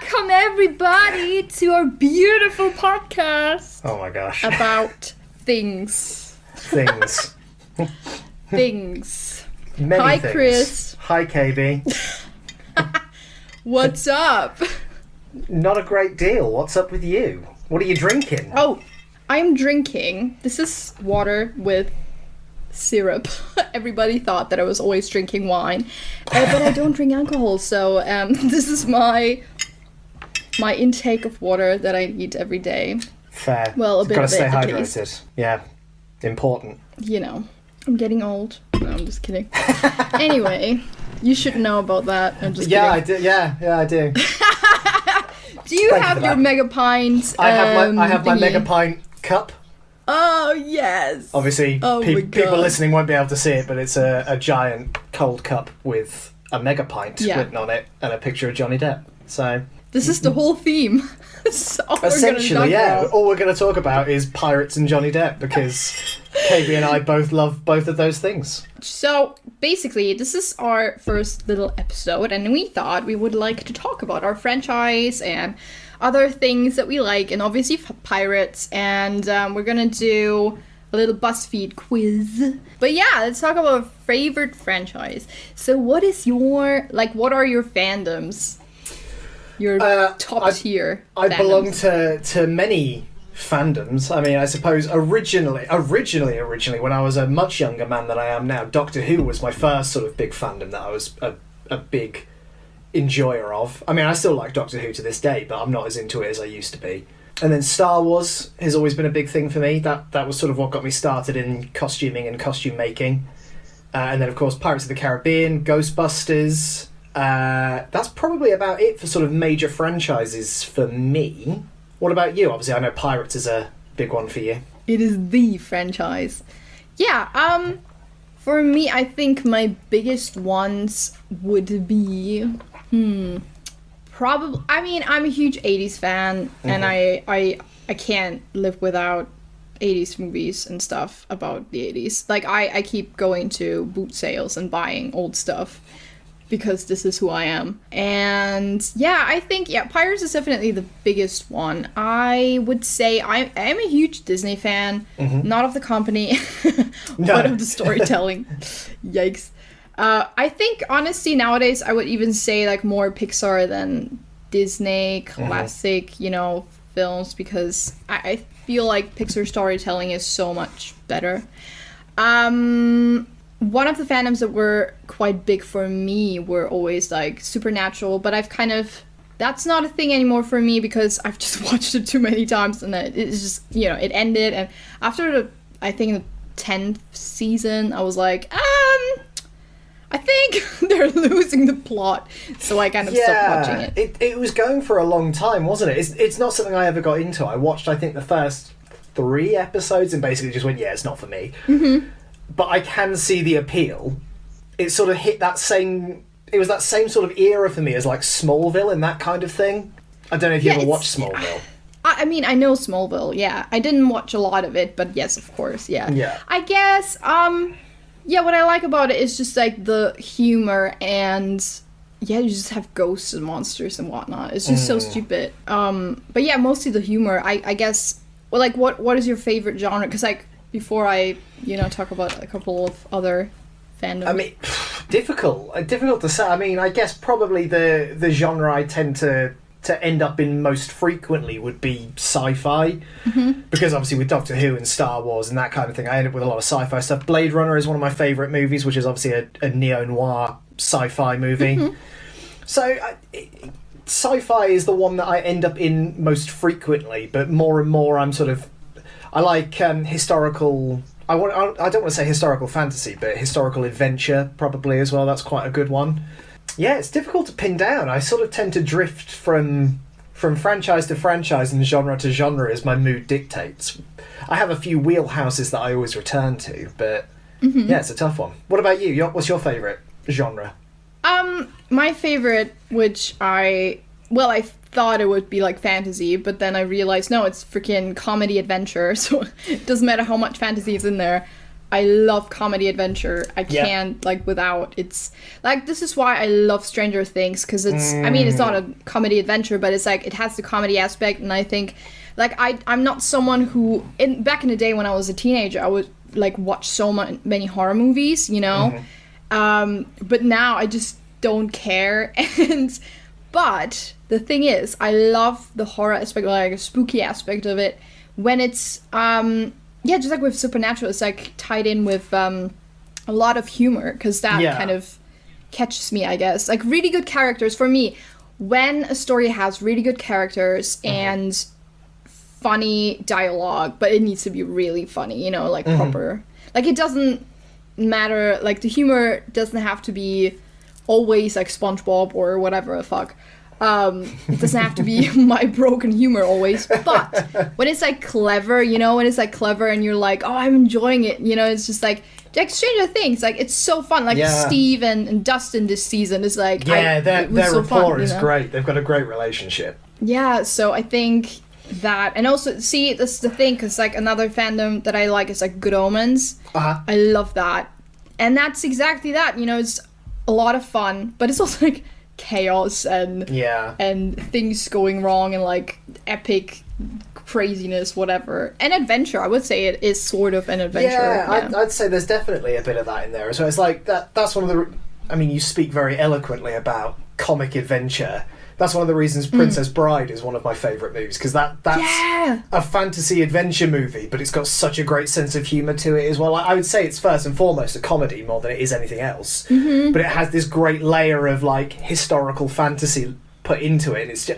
Welcome everybody to our beautiful podcast. Oh my gosh. About things. Things. Things. Many Hi, things. Chris. Hi, Kaby. What's up? Not a great deal. What's up with you? What are you drinking? Oh, I'm drinking. This is water with syrup. Everybody thought that I was always drinking wine, but I don't drink alcohol, so this is my intake of water that I need every day. Fair. Well, a bit Gotta of it, stay at hydrated. least. Yeah. Important. You know, I'm getting old. No, I'm just kidding. Anyway, you should know about that. I'm just Yeah, kidding. I do. Yeah, I do. Do you Thank have you your for that. mega pint? I have my thingy? mega pint cup. Oh yes. Obviously, Oh my people God. listening won't be able to see it, but it's a giant cold cup with a mega pint written on it and a picture of Johnny Depp. So This is the whole theme. That's all essentially, we're gonna talk about. all we're going to talk about is pirates and Johnny Depp because Kaby and I both love both of those things. So basically, this is our first little episode, and we thought we would like to talk about our franchise and other things that we like, and obviously pirates. And we're gonna do a little BuzzFeed quiz. But yeah, let's talk about our favorite franchise. So, what are your fandoms? Your top tier. I fandoms. belong to many fandoms. I mean, I suppose originally, when I was a much younger man than I am now, Doctor Who was my first sort of big fandom that I was a big enjoyer of. I mean, I still like Doctor Who to this day, but I'm not as into it as I used to be. And then Star Wars has always been a big thing for me. That was sort of what got me started in costuming and costume making. And then, of course, Pirates of the Caribbean, Ghostbusters. That's probably about it for sort of major franchises for me. What about you? Obviously, I know Pirates is a big one for you. It is the franchise. Yeah, for me, I think my biggest ones would be, probably, I mean, I'm a huge 80s fan, and I can't live without 80s movies and stuff about the 80s. Like, I keep going to boot sales and buying old stuff, because this is who I am. And yeah, I think, Pirates is definitely the biggest one. I would say I am a huge Disney fan, not of the company, but of the storytelling. Yikes. I think, honestly, nowadays, I would even say, like, more Pixar than Disney classic, films, because I feel like Pixar storytelling is so much better. One of the fandoms that were quite big for me were always, like, Supernatural, but that's not a thing anymore for me because I've just watched it too many times, and it's just, it ended, and after I think the 10th season, I was like, I think they're losing the plot, so I kind of stopped watching it. It was going for a long time, wasn't it? It's not something I ever got into. I watched, I think, the first 3 episodes and basically just went, it's not for me. But I can see the appeal. It sort of hit that same sort of era for me as, like, Smallville and that kind of thing. I don't know if you ever watched Smallville. I mean, I know Smallville, yeah. I didn't watch a lot of it, but yes, of course, yeah. Yeah. I guess, what I like about it is just, like, the humor and, you just have ghosts and monsters and whatnot. It's just so stupid. But yeah, mostly the humor. I guess, well, like, what is your favorite genre? Because, like, before I, talk about a couple of other fandoms. I mean, difficult to say. I mean, I guess probably the genre I tend to end up in most frequently would be sci-fi, because obviously with Doctor Who and Star Wars and that kind of thing, I end up with a lot of sci-fi stuff. Blade Runner is one of my favourite movies, which is obviously a neo-noir sci-fi movie. So sci-fi is the one that I end up in most frequently, but more and more I like historical. I don't want to say historical fantasy, but historical adventure probably as well. That's quite a good one. Yeah, it's difficult to pin down. I sort of tend to drift from franchise to franchise and genre to genre as my mood dictates. I have a few wheelhouses that I always return to, but yeah, it's a tough one. What about you? What's your favourite genre? My favorite, which I thought it would be like fantasy, but then I realized no, it's freaking comedy adventure, so it doesn't matter how much fantasy is in there. I love comedy adventure. I Yeah. can't like without. It's like this is why I love Stranger Things, because it's I mean it's not a comedy adventure, but it's like it has the comedy aspect, and I think like I'm not someone who back in the day when I was a teenager I would like watch so many horror movies, you know, but now I just don't care. But the thing is, I love the horror aspect, like a spooky aspect of it, when it's yeah, just like with Supernatural, it's like tied in with a lot of humor, because that kind of catches me, I guess. Like really good characters for me. When a story has really good characters and funny dialogue, but it needs to be really funny, you know, like proper. Like it doesn't matter, like the humor doesn't have to be always like SpongeBob or whatever the fuck. It doesn't have to be my broken humor always, but when it's like clever, you know, when it's like clever and you're like, oh, I'm enjoying it, you know, it's just like Stranger Things, like it's so fun. Like Steve and Dustin this season is like, their so rapport fun, is you know? great. They've got a great relationship. Yeah, so I think that, and also see, this is the thing, because like another fandom that I like is like Good Omens. I love that, and that's exactly that, you know, it's a lot of fun, but it's also like chaos and things going wrong and like epic craziness, whatever, and adventure. I would say it is sort of an adventure. I'd say there's definitely a bit of that in there as well. It's like that's one of the, I mean, you speak very eloquently about comic adventure. That's one of the reasons Princess Bride is one of my favourite movies, because that's a fantasy adventure movie, but it's got such a great sense of humour to it as well. I would say it's first and foremost a comedy more than it is anything else, but it has this great layer of like historical fantasy put into it, and it's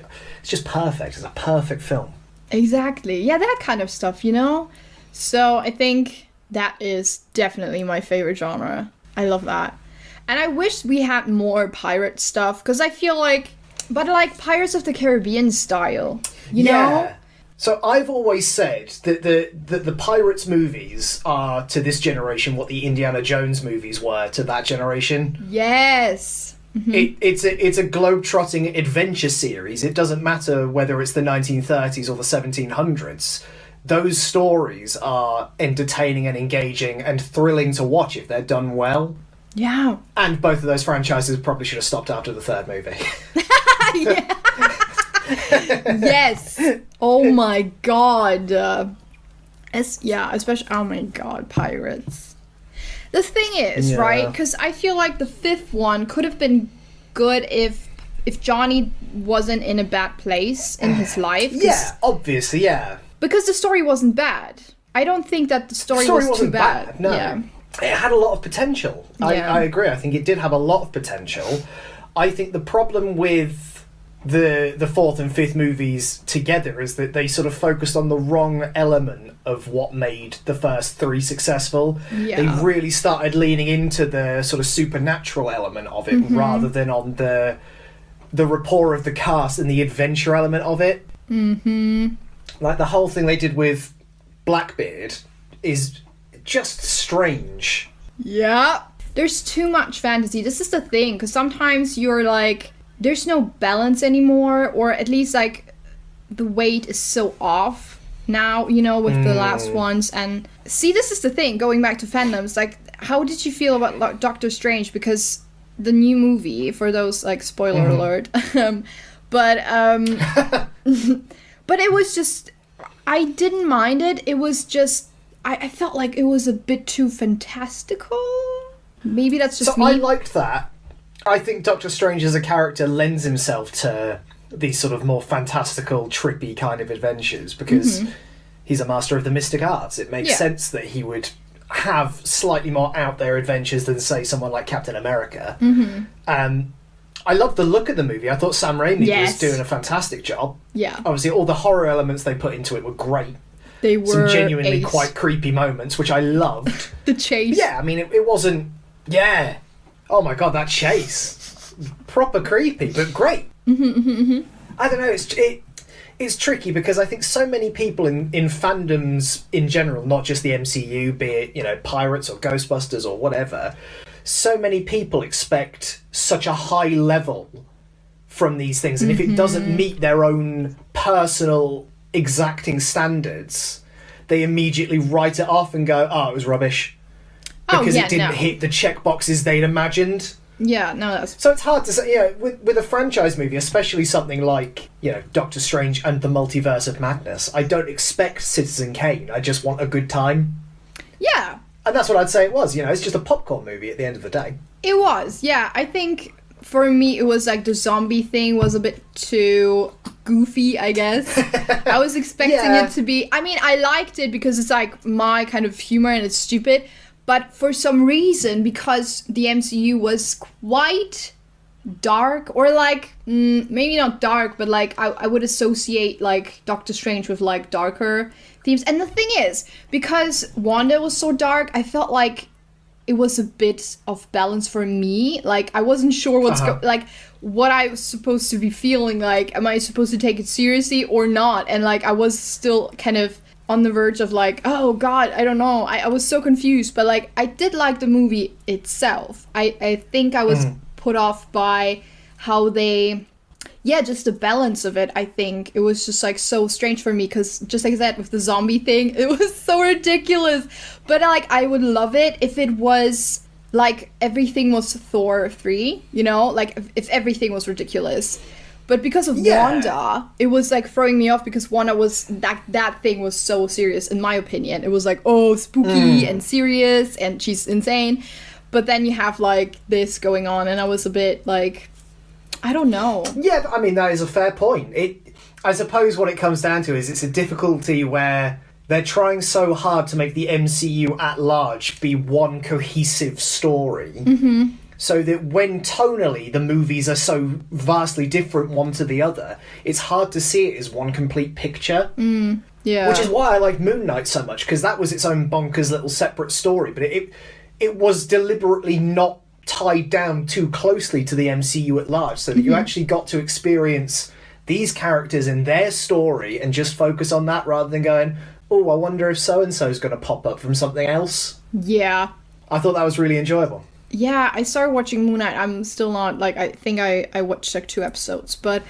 just perfect. It's a perfect film. Exactly. Yeah, that kind of stuff, you know? So I think that is definitely my favourite genre. I love that. And I wish we had more pirate stuff, because I feel like, but like Pirates of the Caribbean style, you know? So I've always said that the Pirates movies are to this generation what the Indiana Jones movies were to that generation. Yes. It's a globe-trotting adventure series. It doesn't matter whether it's the 1930s or the 1700s. Those stories are entertaining and engaging and thrilling to watch if they're done well. Yeah. And both of those franchises probably should have stopped after the third movie. Yes. Oh my god. Especially, oh my god, pirates. The thing is, right? Because I feel like the fifth one could have been good if Johnny wasn't in a bad place in his life. Yeah, obviously, yeah. Because the story wasn't bad. I don't think that the story was wasn't too bad. No. Yeah. It had a lot of potential. Yeah. I agree. I think it did have a lot of potential. I think the problem with the fourth and fifth movies together is that they sort of focused on the wrong element of what made the first three successful. Yeah. They really started leaning into the sort of supernatural element of it rather than on the rapport of the cast and the adventure element of it. Like the whole thing they did with Blackbeard is just strange. Yeah. There's too much fantasy. This is the thing, because sometimes you're like, there's no balance anymore, or at least like the weight is so off now, you know, with the last ones. And see, this is the thing, going back to fandoms, like how did you feel about Doctor Strange? Because the new movie, for those, like, spoiler alert, but it was just, I didn't mind it. It was just, I felt like it was a bit too fantastical. Maybe that's just me. I liked that. I think Doctor Strange as a character lends himself to these sort of more fantastical, trippy kind of adventures because he's a master of the mystic arts. It makes sense that he would have slightly more out there adventures than, say, someone like Captain America. I loved the look of the movie. I thought Sam Raimi was doing a fantastic job. Yeah. Obviously, all the horror elements they put into it were great. They were some genuinely quite creepy moments, which I loved. The chase. Yeah, I mean, it wasn't... Yeah. Oh my god, that chase. Proper creepy, but great. I don't know, it's tricky because I think so many people in fandoms in general, not just the MCU, be it, you know, Pirates or Ghostbusters or whatever, so many people expect such a high level from these things, and if it doesn't meet their own personal exacting standards, they immediately write it off and go, oh, it was rubbish. because it didn't hit the checkboxes they'd imagined. Yeah, no, that's... So it's hard to say, with a franchise movie, especially something like, Doctor Strange and the Multiverse of Madness, I don't expect Citizen Kane, I just want a good time. Yeah. And that's what I'd say it was, it's just a popcorn movie at the end of the day. It was, yeah. I think, for me, it was like the zombie thing was a bit too goofy, I guess. I was expecting it to be... I mean, I liked it because it's like my kind of humor and it's stupid, but for some reason, because the MCU was quite dark, or like, maybe not dark, but like I would associate like Doctor Strange with like darker themes. And the thing is, because Wanda was so dark, I felt like it was a bit off balance for me. Like, I wasn't sure what I was supposed to be feeling. Like, am I supposed to take it seriously or not? And like, I was still kind of on the verge of like, oh god, I don't know. I was so confused, but like, I did like the movie itself. I think I was put off by how they, just the balance of it. I think it was just like so strange for me, because just like I said, with the zombie thing, it was so ridiculous. But like, I would love it if it was like everything was Thor 3, like if everything was ridiculous. But because of Wanda, it was like throwing me off, because Wanda was that thing was so serious, in my opinion. It was like, oh, spooky and serious, and she's insane. But then you have like this going on, and I was a bit like, I don't know. Yeah, I mean, that is a fair point. I suppose what it comes down to is it's a difficulty where they're trying so hard to make the MCU at large be one cohesive story. Mm-hmm. So that when tonally the movies are so vastly different one to the other, it's hard to see it as one complete picture. Yeah. Which is why I like Moon Knight so much, because that was its own bonkers little separate story, but it was deliberately not tied down too closely to the MCU at large, so that you actually got to experience these characters in their story and just focus on that, rather than going, oh, I wonder if so-and-so's going to pop up from something else. Yeah. I thought that was really enjoyable. Yeah, I started watching Moon Knight. I'm still not, like, I think I watched like 2 episodes, but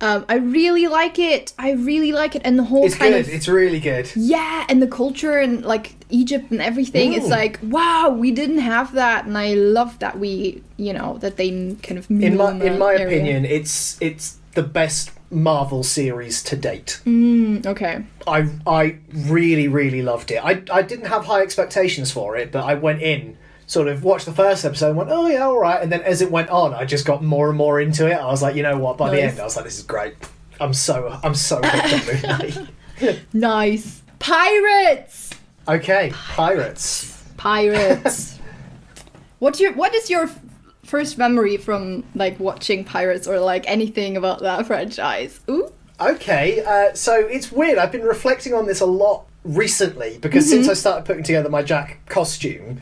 I really like it. And the whole it's good. It's really good. Yeah, and the culture and like Egypt and everything. It's like, wow, we didn't have that, and I love that we, that they kind of move in my opinion, it's the best Marvel series to date. Okay. I really, really loved it. I didn't have high expectations for it, but I went in, sort of watched the first episode and went, oh yeah, all right. And then as it went on, I just got more and more into it. I was like, you know what? By the end, I was like, this is great. I'm so hooked on Moon Knight. Nice. Pirates. Okay, pirates. What is your first memory from like watching Pirates, or like anything about that franchise? Ooh. Okay, so it's weird. I've been reflecting on this a lot recently, because since I started putting together my Jack costume,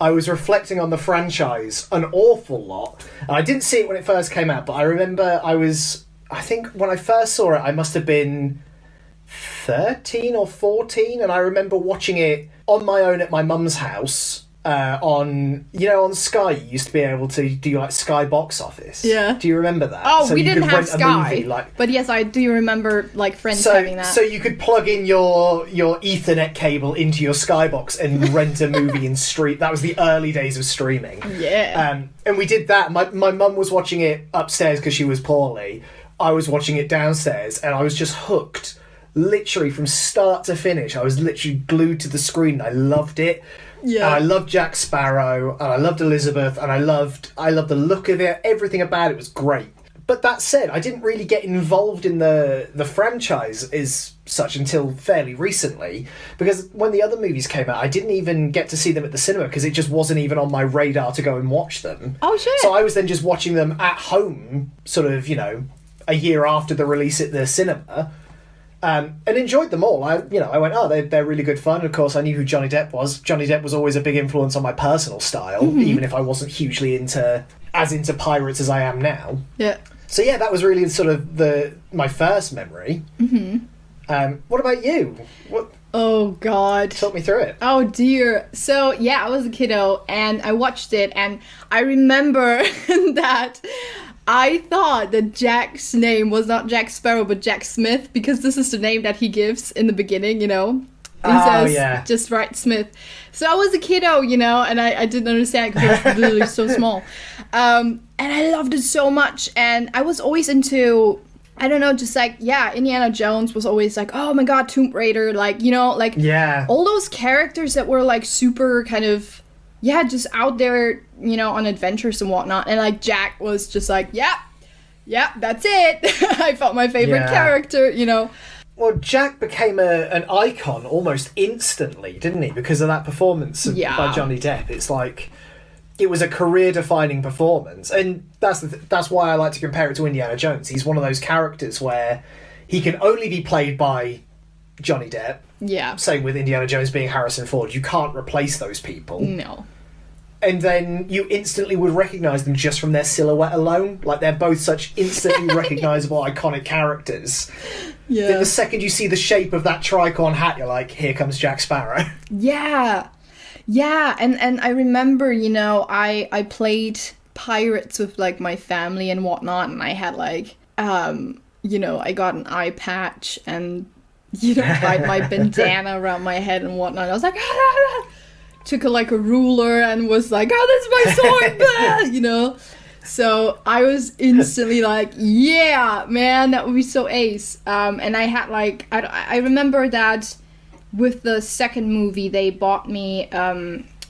I was reflecting on the franchise an awful lot. And I didn't see it when it first came out, but I remember I think when I first saw it, I must have been 13 or 14, and I remember watching it on my own at my mum's house. On Sky, you used to be able to do like Sky Box Office. Yeah. Do you remember that? Oh, so we didn't have Sky. But yes, I do remember like friends having that. So you could plug in your Ethernet cable into your Sky Box and rent a movie in stream. That was the early days of streaming. Yeah. And we did that. My mum was watching it upstairs because she was poorly. I was watching it downstairs, and I was just hooked. Literally from start to finish, I was literally glued to the screen. I loved it. Yeah. And I loved Jack Sparrow, and I loved Elizabeth, and I loved the look of it. Everything about it was great. But that said, I didn't really get involved in the franchise as such until fairly recently, because when the other movies came out, I didn't even get to see them at the cinema, because it just wasn't even on my radar to go and watch them. Oh, shit. So I was then just watching them at home, sort of, a year after the release at the cinema. And enjoyed them all. I went, oh, they're really good fun. Of course, I knew who Johnny Depp was. Johnny Depp was always a big influence on my personal style, even if I wasn't hugely into pirates as I am now. Yeah. So yeah, that was really sort of my first memory. What about you? Oh God. Talk me through it. Oh dear. So yeah, I was a kiddo and I watched it, and I remember that I thought that Jack's name was not Jack Sparrow but Jack Smith, because this is the name that he gives in the beginning, He says, yeah. just write Smith. So I was a kiddo, you know, and I didn't understand because I was literally so small. And I loved it so much. And I was always into, I don't know, just like, yeah, Indiana Jones was always like, oh my God, Tomb Raider. Like, you know, like all those characters that were like super kind of, yeah, just out there, you know, on adventures and whatnot. And like Jack was just like, yeah, that's it. I felt my favorite character, you know. Well, Jack became an icon almost instantly, didn't he? Because of that performance by Johnny Depp. It's like, it was a career-defining performance. And that's why I like to compare it to Indiana Jones. He's one of those characters where he can only be played by Johnny Depp. Yeah. Same with Indiana Jones being Harrison Ford. You can't replace those people. No. And then you instantly would recognise them just from their silhouette alone. Like, they're both such instantly recognisable, iconic characters. Yeah. Then the second you see the shape of that tricorn hat, you're like, here comes Jack Sparrow. Yeah. Yeah, and I remember, you know, I played pirates with, like, my family and whatnot, and I had, like, you know, I got an eye patch and, you know, tied my bandana around my head and whatnot. I was like, took a ruler and was like, oh, that's my sword, you know. So I was instantly like, yeah, man, that would be so ace. And I had like, I remember that with the second movie, they bought me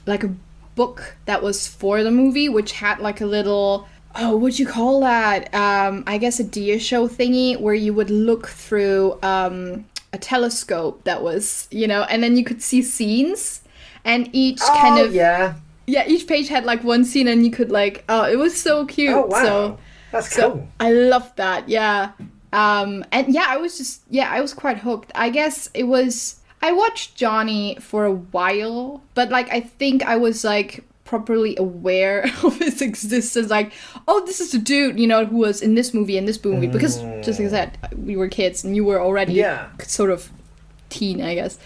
like a book that was for the movie, which had like a little, what'd you call that? I guess a deer show thingy where you would look through a telescope that was, you know, and then you could see scenes. And each kind of... yeah, each page had, like, one scene and you could, like... Oh, it was so cute. Oh, wow. So, that's cool. I loved that, yeah. And, yeah, I was just... Yeah, I was quite hooked. I guess it was... I watched Johnny for a while, but, like, I think I was, like, properly aware of his existence. Like, oh, this is the dude, you know, who was in this movie, Because, just like I said, we were kids and you were already sort of teen, I guess.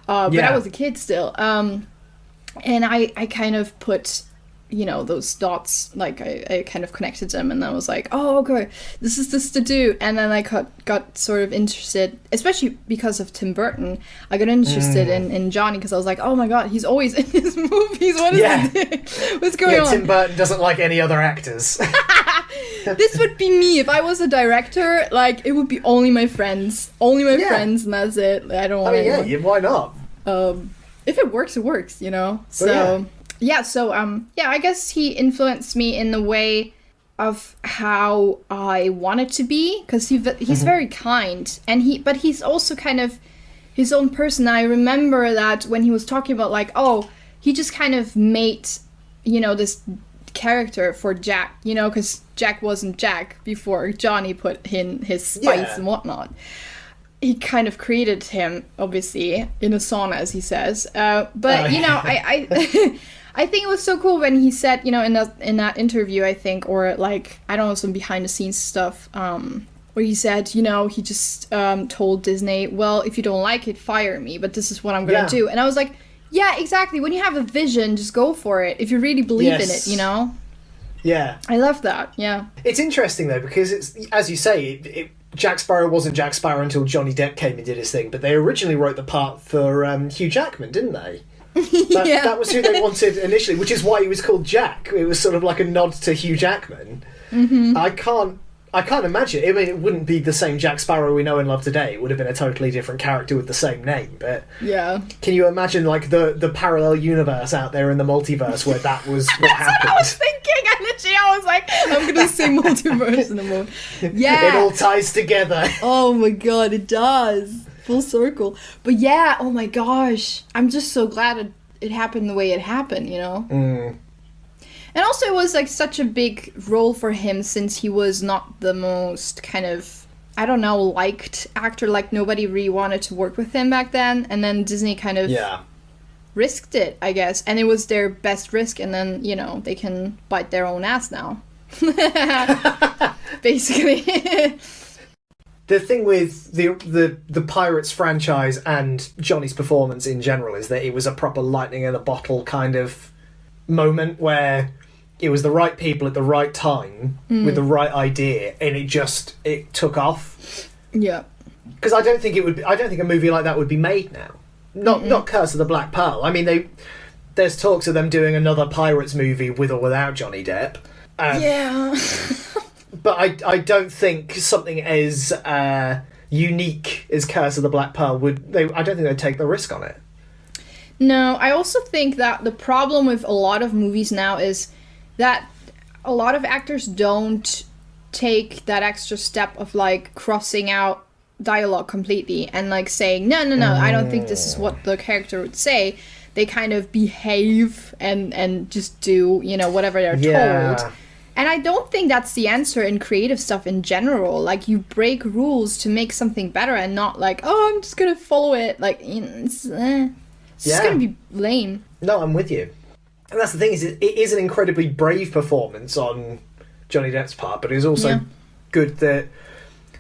But I was a kid still. And I kind of put, you know, those dots, like I kind of connected them and I was like, oh, okay, this is this to do. And then I got sort of interested, especially because of Tim Burton. I got interested in Johnny because I was like, oh my God, he's always in his movies. What is he? What's going on? Tim Burton doesn't like any other actors. This would be me if I was a director. Like, it would be only my friends, friends, and that's it. I don't want anyone. Yeah, why not? If it works, it works, you know. So I guess he influenced me in the way of how I wanted to be, because he's very kind, and he's also kind of his own person. I remember that when he was talking about like, oh, he just kind of made, you know, this character for Jack, you know, because Jack wasn't Jack before Johnny put in his spice and whatnot. He kind of created him, obviously, in a sauna, as he says. But you know, I I think it was so cool when he said, you know, in that interview, I think, or like, I don't know, some behind the scenes stuff, where he said, you know, he just told Disney, well, if you don't like it, fire me, but this is what I'm gonna do. And I was like, yeah, exactly. When you have a vision, just go for it. If you really believe in it, you know? Yeah. I love that, yeah. It's interesting, though, because it's, as you say, Jack Sparrow wasn't Jack Sparrow until Johnny Depp came and did his thing, but they originally wrote the part for Hugh Jackman, didn't they? That was who they wanted initially, which is why he was called Jack. It was sort of like a nod to Hugh Jackman. Mm-hmm. I can't imagine. I mean, it wouldn't be the same Jack Sparrow we know and love today. It would have been a totally different character with the same name. But can you imagine like the parallel universe out there in the multiverse where that was what happened? That's what I was thinking. I was like, I'm gonna say multiverse in a moment. Yeah, it all ties together. Oh my God, it does. Full circle. But yeah, oh my gosh, I'm just so glad it happened the way it happened. You know. Mm. And also, it was like such a big role for him since he was not the most kind of, I don't know, liked actor. Like, nobody really wanted to work with him back then. And then Disney kind of risked it, I guess. And it was their best risk. And then, you know, they can bite their own ass now. Basically. The thing with the Pirates franchise and Johnny's performance in general is that it was a proper lightning in a bottle kind of moment where it was the right people at the right time with the right idea, and it took off. Yeah. Because I don't think a movie like that would be made now. Not Curse of the Black Pearl. I mean, there's talks of them doing another Pirates movie with or without Johnny Depp. Yeah. But I don't think something as unique as Curse of the Black Pearl I don't think they'd take the risk on it. No, I also think that the problem with a lot of movies now is that a lot of actors don't take that extra step of like crossing out dialogue completely and like saying no, I don't think this is what the character would say. They kind of behave and just do, whatever they're told. And I don't think that's the answer in creative stuff in general. Like, you break rules to make something better and not like, oh, I'm just gonna follow it. Like, it's just gonna be lame. No, I'm with you. And that's the thing, is it is an incredibly brave performance on Johnny Depp's part, but it's also good that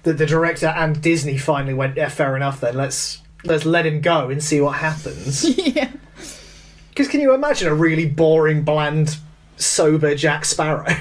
the director and Disney finally went, yeah, fair enough then, let's let him go and see what happens. Yeah. Because can you imagine a really boring, bland, sober Jack Sparrow?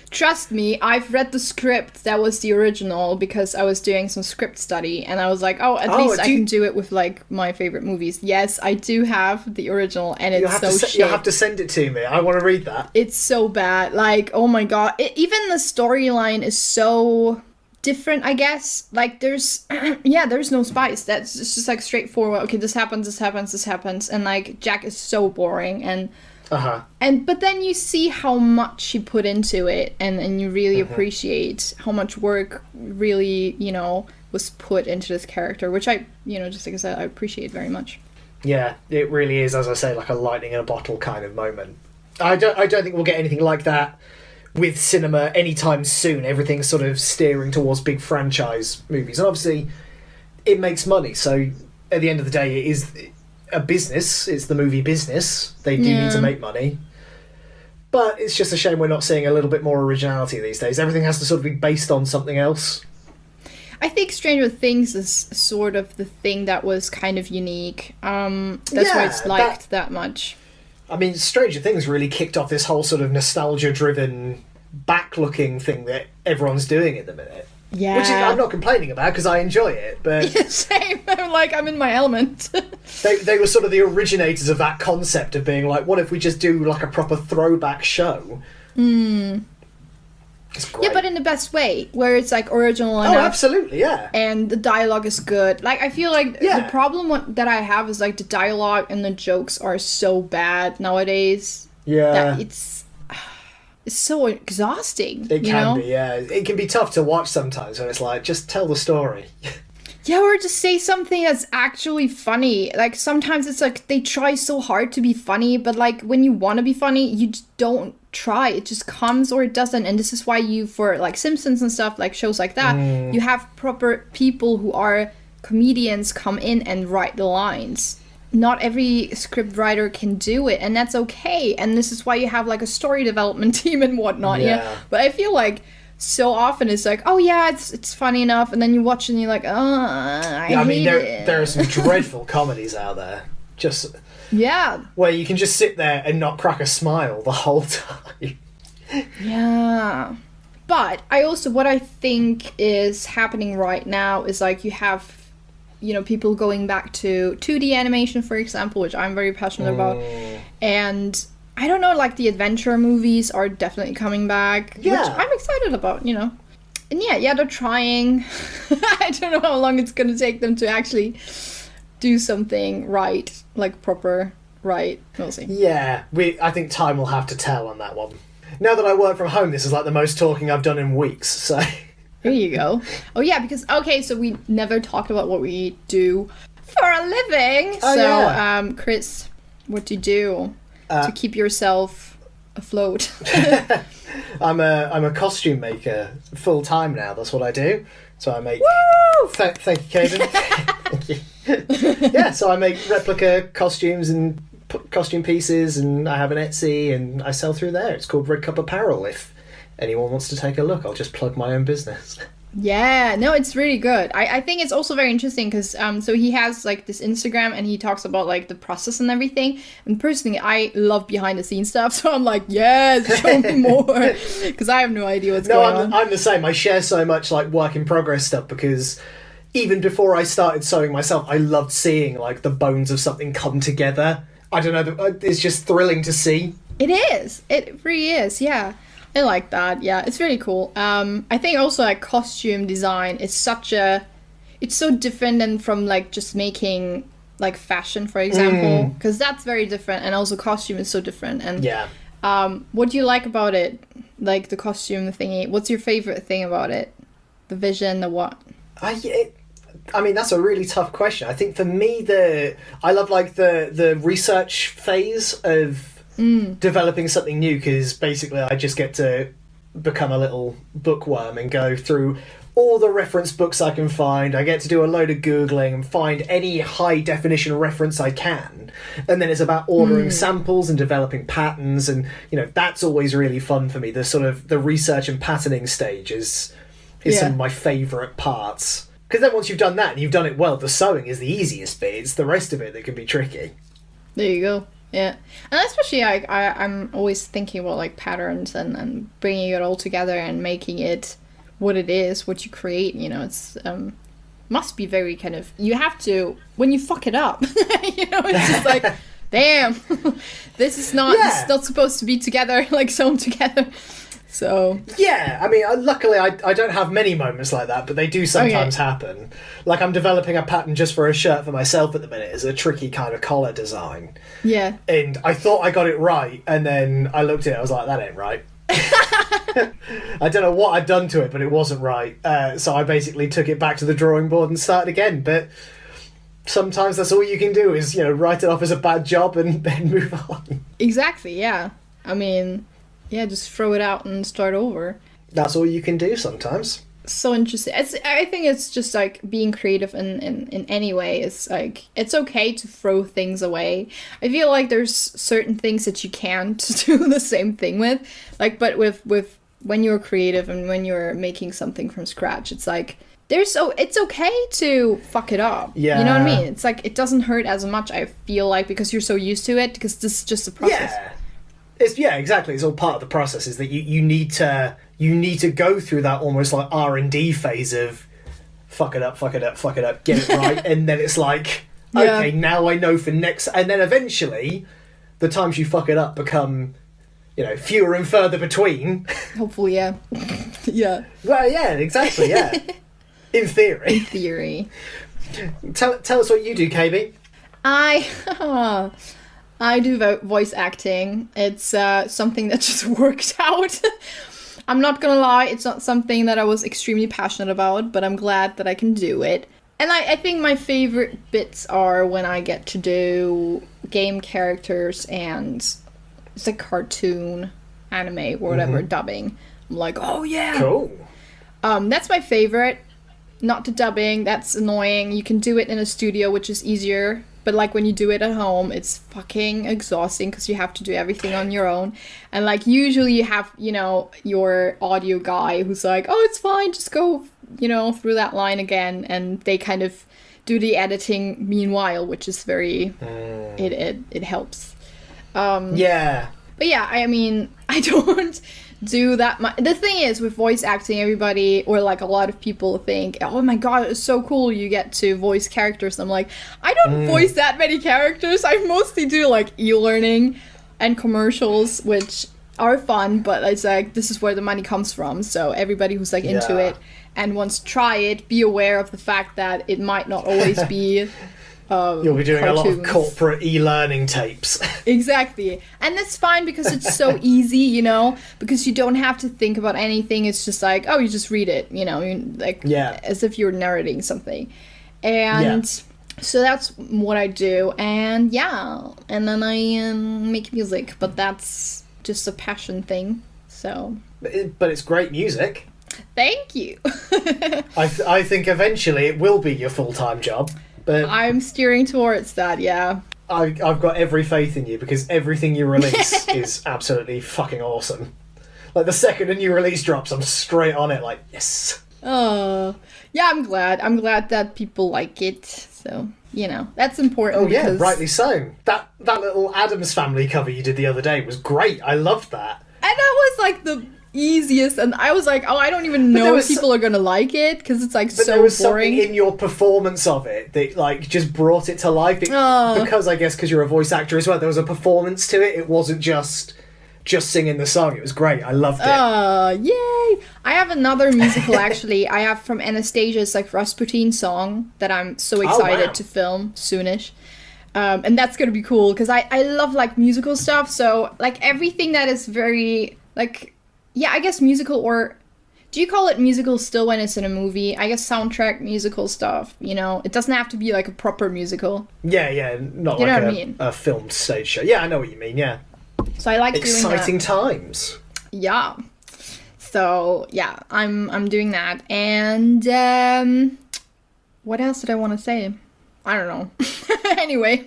Trust me, I've read the script that was the original because I was doing some script study and I was like, at least I can do it with like my favorite movies. Yes, I do have the original and it's so shit. You'll have to send it to me. I want to read that. It's so bad. Like, oh my god. Even the storyline is so different, I guess. Like, there's no spice. It's just like straightforward. Okay, this happens. And like, Jack is so boring and but then you see how much she put into it and you really appreciate how much work really, was put into this character, which I, just like I said, I appreciate very much. Yeah, it really is, as I say, like a lightning in a bottle kind of moment. I don't think we'll get anything like that with cinema anytime soon. Everything's sort of steering towards big franchise movies. And obviously, it makes money. So, at the end of the day, it is a business. It's the movie business. They do need to make money. But it's just a shame we're not seeing a little bit more originality these days. Everything has to sort of be based on something else. I think Stranger Things is sort of the thing that was kind of unique. That's why it's liked that much. I mean, Stranger Things really kicked off this whole sort of nostalgia-driven, back-looking thing that everyone's doing at the minute. Yeah. Which I'm not complaining about, because I enjoy it, but... Yeah, same. I'm in my element. they were sort of the originators of that concept of being like, what if we just do, like, a proper throwback show? It's great. Yeah, but in the best way, where it's, like, original enough. Oh, absolutely, yeah. And the dialogue is good. Like, I feel like the problem that I have is, like, the dialogue and the jokes are so bad nowadays. Yeah. That it's so exhausting. It can be, yeah. It can be tough to watch sometimes when it's like, just tell the story. Yeah, or just say something that's actually funny. Like, sometimes it's like they try so hard to be funny, but like when you want to be funny, you just don't try. It just comes or it doesn't. And this is why for like Simpsons and stuff, like shows like that, you have proper people who are comedians come in and write the lines. Not every script writer can do it, and that's okay. And this is why you have like a story development team and whatnot. Yeah. But I feel like so often it's like, oh yeah, it's funny enough, and then you watch it and you're like, I hate it. There are some dreadful comedies out there. Just where you can just sit there and not crack a smile the whole time. Yeah. But what I think is happening right now is like you have, people going back to 2D animation, for example, which I'm very passionate about. And I don't know, like the adventure movies are definitely coming back, which I'm excited about, And they're trying. I don't know how long it's going to take them to actually do something right, like proper right. We'll see. Yeah, I think time will have to tell on that one. Now that I work from home, this is like the most talking I've done in weeks, so... There you go. Oh yeah, because so we never talked about what we do for a living. Chris, what do you do to keep yourself afloat? I'm a costume maker full time now. That's what I do. So I make. Woo! Thank you, Kaby. Thank you. Yeah, so I make replica costumes and costume pieces, and I have an Etsy, and I sell through there. It's called Red Cup Apparel. If anyone wants to take a look, I'll just plug my own business. Yeah, no, it's really good. I think it's also very interesting because so he has like this Instagram and he talks about like the process and everything. And personally, I love behind the scenes stuff, so I'm like, yes, show me more, because I have no idea what's going on. I'm the same. I share so much like work in progress stuff because even before I started sewing myself, I loved seeing like the bones of something come together. I don't know, it's just thrilling to see. It is. It really is. Yeah, I like that. Yeah, it's really cool. I think also like costume design is it's so different than from like just making like fashion, for example, because that's very different, and also costume is so different. And yeah, what do you like about it? Like the costume thingy. What's your favorite thing about it? The vision, the what? I mean, that's a really tough question. I think for me, I love like the research phase of developing something new, because basically I just get to become a little bookworm and go through all the reference books I can find. I get to do a load of Googling and find any high definition reference I can. And then it's about ordering samples and developing patterns. And, you know, that's always really fun for me. The sort of the research and patterning stage is some of my favourite parts. Because then once you've done that and you've done it well, the sewing is the easiest bit. It's the rest of it that can be tricky. There you go. Yeah. And especially I'm always thinking about like patterns and bringing it all together and making it what it is, what you create. You know, it's must be very kind of, you have to, when you fuck it up, you know, it's just like, damn, this is not supposed to be together, like sewn together. So yeah, I mean, luckily I don't have many moments like that, but they do sometimes happen. Like I'm developing a pattern just for a shirt for myself at the minute. It's a tricky kind of collar design. Yeah. And I thought I got it right, and then I looked at it, I was like, that ain't right. I don't know what I'd done to it, but it wasn't right. So I basically took it back to the drawing board and started again. But sometimes that's all you can do is, you know, write it off as a bad job and then move on. Exactly, yeah. I mean, yeah, just throw it out and start over. That's all you can do sometimes. So interesting. I think it's just like being creative in any way is like, it's okay to throw things away. I feel like there's certain things that you can't do the same thing with. Like, but with when you're creative and when you're making something from scratch, it's like, it's okay to fuck it up. Yeah. You know what I mean? It's like, it doesn't hurt as much, I feel like, because you're so used to it, because this is just a process. Yeah. Exactly. It's all part of the process, is that you need to go through that almost like R&D phase of fuck it up, get it right, and then it's like, okay, now I know for next, and then eventually the times you fuck it up become, you know, fewer and further between. Hopefully, yeah. Yeah. Well, yeah, exactly, yeah. In theory. In theory. Tell us what you do, Kaby. I do voice acting. It's something that just worked out. I'm not gonna lie, it's not something that I was extremely passionate about, but I'm glad that I can do it. And I think my favorite bits are when I get to do game characters and it's like cartoon, anime, or whatever, dubbing. I'm like, oh yeah! Cool. That's my favorite. Not the dubbing, that's annoying. You can do it in a studio, which is easier. But like when you do it at home, it's fucking exhausting because you have to do everything on your own. And like usually you have, you know, your audio guy who's like, oh, it's fine, just go, you know, through that line again. And they kind of do the editing meanwhile, which is very, it helps. Yeah. But yeah, I mean, I don't do that much. The thing is, with voice acting, everybody, or like a lot of people think, oh my god, it's so cool you get to voice characters. I'm like, I don't voice that many characters. I mostly do like e-learning and commercials, which are fun, but it's like, this is where the money comes from. So everybody who's like into it and wants to try it, be aware of the fact that it might not always be you'll be doing cartoons. A lot of corporate e-learning tapes. Exactly. And that's fine because it's so easy, you know, because you don't have to think about anything. It's just like, oh, you just read it, you know, like as if you're narrating something. And so that's what I do. And and then I make music, but that's just a passion thing. So but it's great music. Thank you. I think eventually it will be your full-time job. But I'm steering towards that, yeah. I've got every faith in you, because everything you release is absolutely fucking awesome. Like, the second a new release drops, I'm straight on it, like, yes. Oh, yeah, I'm glad. I'm glad that people like it. So, you know, that's important. Oh, yeah, rightly so. That little Addams Family cover you did the other day was great. I loved that. And that was like easiest, and I was like, oh, I don't even know if people are gonna like it because it's like so there was boring. Something in your performance of it that like just brought it to life. Because I guess because you're a voice actor as well, there was a performance to it. It wasn't just singing the song. It was great. I loved it. Yay! I have another musical actually. I have from Anastasia's like Rasputin song that I'm so excited to film soonish. And that's gonna be cool because I love like musical stuff. So like everything that is very like, yeah, I guess musical, or do you call it musical still when it's in a movie? I guess soundtrack musical stuff, you know? It doesn't have to be like a proper musical. Yeah, not you like know what I mean? A filmed stage show. Yeah, I know what you mean, yeah. So I like doing that. Exciting times. Yeah. So yeah, I'm doing that. And what else did I want to say? I don't know. Anyway,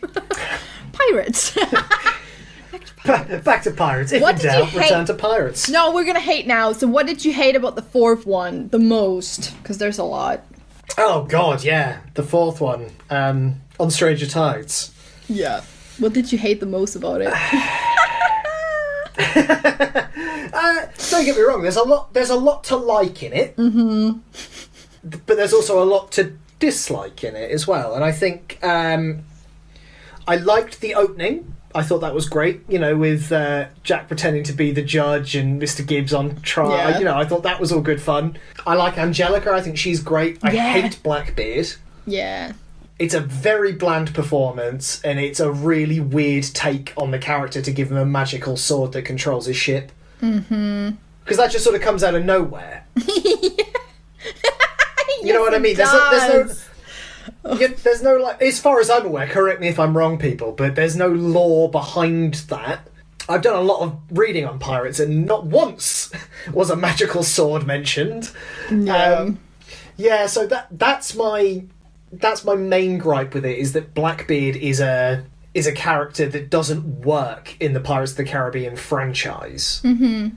pirates. Back to pirates. If in doubt, return to pirates. No, we're gonna hate now. So what did you hate about the fourth one the most? Because there's a lot. Oh God, yeah, the fourth one, on Stranger Tides. Yeah. What did you hate the most about it? Don't get me wrong. There's a lot to like in it. Mm-hmm. But there's also a lot to dislike in it as well. And I think I liked the opening. I thought that was great. You know, with Jack pretending to be the judge and Mr. Gibbs on trial. Yeah. You know, I thought that was all good fun. I like Angelica. I think she's great. I hate Blackbeard. Yeah. It's a very bland performance, and it's a really weird take on the character to give him a magical sword that controls his ship. Mm-hmm. Because that just sort of comes out of nowhere. You know what I mean? There's no, like, as far as I'm aware, correct me if I'm wrong, people, but there's no lore behind that. I've done a lot of reading on pirates, and not once was a magical sword mentioned. No. Yeah, so that's my main gripe with it, is that Blackbeard is a character that doesn't work in the Pirates of the Caribbean franchise. Mm-hmm.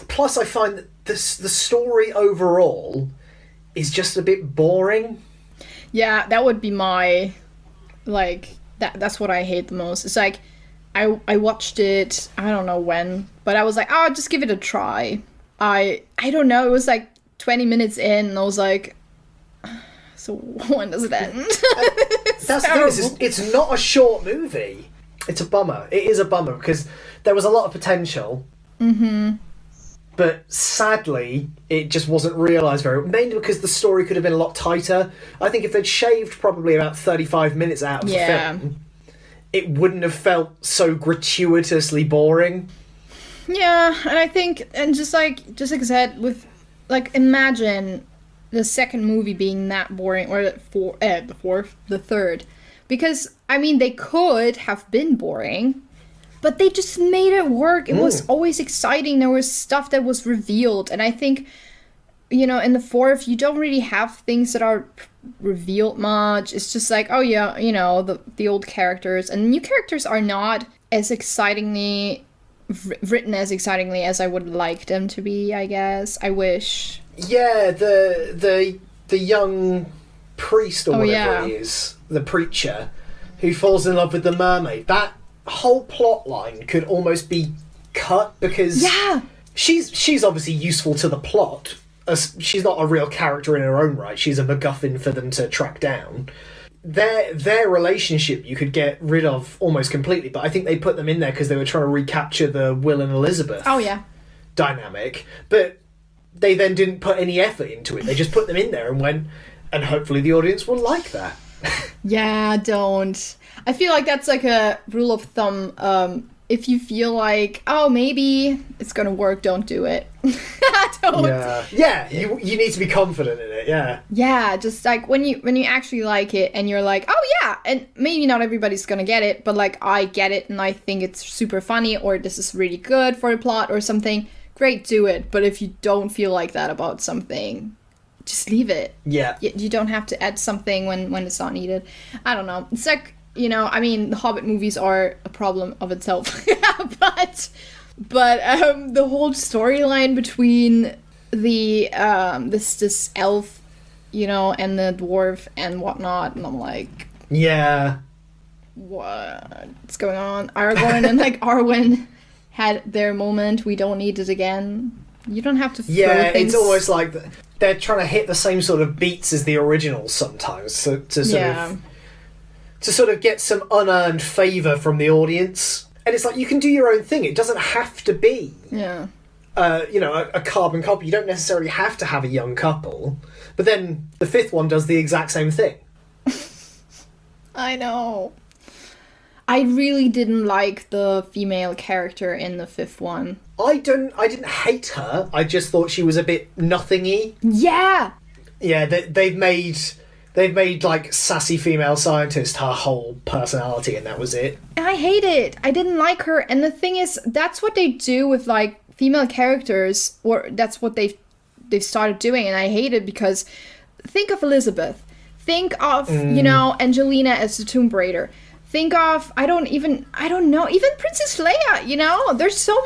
Plus, I find that the story overall is just a bit boring. Yeah, that would be my, like, that's what I hate the most. It's like, I watched it, I don't know when, but I was like, oh, just give it a try. I don't know, it was like 20 minutes in, and I was like, so when does it end? That's the thing, it's not a short movie. It's a bummer. It is a bummer, because there was a lot of potential. Mm-hmm. But sadly, it just wasn't realised mainly because the story could have been a lot tighter. I think if they'd shaved probably about 35 minutes out of the film, it wouldn't have felt so gratuitously boring. Yeah, and I think, and just like I said, with, like, imagine the second movie being that boring, or the third. Because, I mean, they could have been boring, but they just made it work. It was always exciting. There was stuff that was revealed. And I think, you know, in the fourth, you don't really have things that are revealed much. It's just like, oh yeah, you know, the old characters. And new characters are not as excitingly written as excitingly as I would like them to be, I guess. I wish. Yeah, the young priest or whatever he is, the preacher, who falls in love with the mermaid. That whole plot line could almost be cut, because she's obviously useful to the plot. She's not a real character in her own right. She's a MacGuffin for them to track down. Their relationship you could get rid of almost completely, but I think they put them in there because they were trying to recapture the Will and Elizabeth dynamic. But they then didn't put any effort into it. They just put them in there and went, and hopefully the audience will like that. Yeah, don't. I feel like that's like a rule of thumb. If you feel like, oh, maybe it's gonna work, don't do it. Don't. Yeah. You need to be confident in it. Yeah. Yeah, just like when you actually like it, and you're like, oh yeah, and maybe not everybody's gonna get it, but like I get it, and I think it's super funny, or this is really good for the plot or something. Great, do it. But if you don't feel like that about something, just leave it. Yeah. You don't have to add something when it's not needed. I don't know. It's like, you know, I mean, the Hobbit movies are a problem of itself. but the whole storyline between the this elf, you know, and the dwarf and whatnot, and I'm like, yeah, what's going on? Aragorn and like Arwen had their moment. We don't need it again. You don't have to throw Yeah, things. it's almost like they're trying to hit the same sort of beats as the originals sometimes, so to sort of get some unearned favour from the audience. And it's like, you can do your own thing. It doesn't have to be, a carbon copy. You don't necessarily have to have a young couple. But then the fifth one does the exact same thing. I know. I really didn't like the female character in the fifth one. I didn't hate her. I just thought she was a bit nothingy. Yeah. Yeah, they've made like sassy female scientist her whole personality, and that was it. I hate it. I didn't like her. And the thing is, that's what they do with like female characters, or that's what they've started doing, and I hate it because think of Elizabeth. Think of, Angelina as the Tomb Raider. Think of, I don't know, even Princess Leia, there's so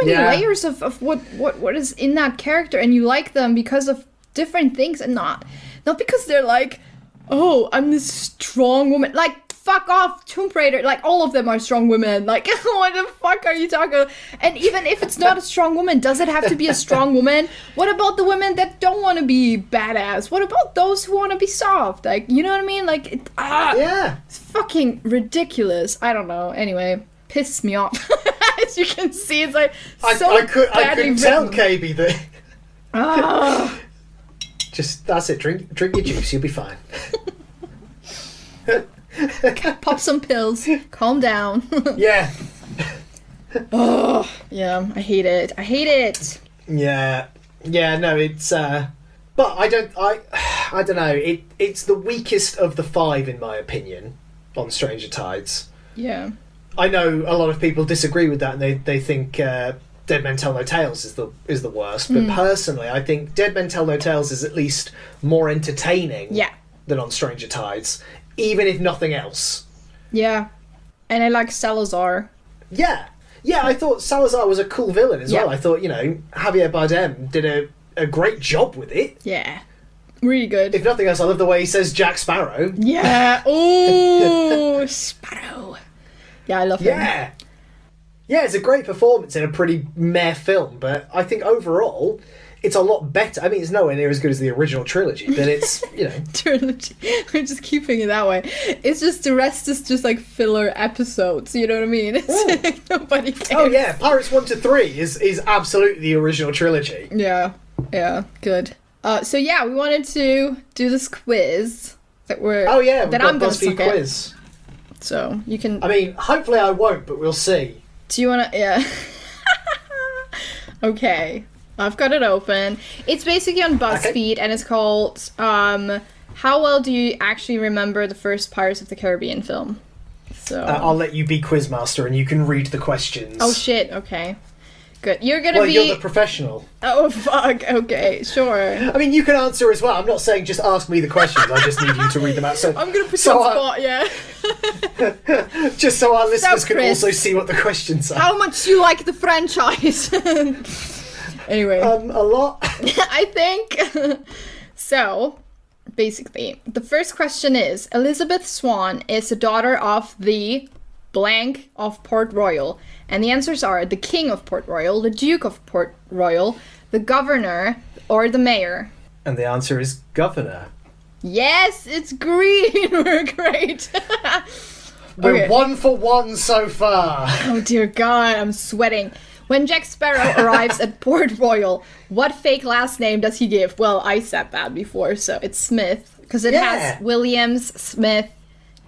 many layers of what is in that character, and you like them because of different things, and not because they're like, oh, I'm this strong woman. Like, fuck off, Tomb Raider. Like, all of them are strong women. Like, what the fuck are you talking about? And even if it's not a strong woman, does it have to be a strong woman? What about the women that don't want to be badass? What about those who want to be soft? Like, you know what I mean? Like, it's fucking ridiculous. I don't know. Anyway, pisses me off. As you can see, it's like so I couldn't tell Kaby that. Just, that's it. Drink your juice. You'll be fine. Pop some pills. Calm down. Yeah. Oh, yeah. I hate it. Yeah. Yeah, no, it's... But I don't know. It's the weakest of the five, in my opinion, on Stranger Tides. Yeah. I know a lot of people disagree with that, and they think... Dead Men Tell No Tales is the worst, but personally, I think Dead Men Tell No Tales is at least more entertaining than on Stranger Tides, even if nothing else. Yeah, and I like Salazar. Yeah, I thought Salazar was a cool villain as well. I thought, Javier Bardem did a great job with it. Yeah, really good. If nothing else, I love the way he says Jack Sparrow. Yeah, oh, Sparrow. Yeah, I love him. Yeah. Yeah, it's a great performance in a pretty meh film, but I think overall, it's a lot better. I mean, it's nowhere near as good as the original trilogy, but it's, Trilogy. We're just keeping it that way. It's just, the rest is just like filler episodes, you know what I mean? It's like, nobody cares. Oh yeah, Pirates 1 to 3 is absolutely the original trilogy. Yeah, good. So yeah, we wanted to do this quiz that I'm gonna suck at. Quiz. So, you can... I mean, hopefully I won't, but we'll see. Do you want to... Yeah. Okay. I've got it open. It's basically on BuzzFeed, and it's called, How Well Do You Actually Remember the First Pirates of the Caribbean Film? So I'll let you be quizmaster, and you can read the questions. Oh, shit. Okay. Good. You're going to be... Well, you're the professional. Oh, fuck. Okay, sure. I mean, you can answer as well. I'm not saying just ask me the questions. I just need you to read them out. So I'm going to put you on spot, yeah. Just so our listeners can also see what the questions are. How much do you like the franchise? Anyway. A lot. I think. So, basically, the first question is, Elizabeth Swann is the daughter of the blank of Port Royal. And the answers are the King of Port Royal, the Duke of Port Royal, the Governor, or the Mayor. And the answer is Governor. Yes, it's green. We're great. We're 1 for 1 so far. Oh dear God, I'm sweating. When Jack Sparrow arrives at Port Royal, what fake last name does he give? Well, I said that before, so it's Smith. Because it has Williams, Smith,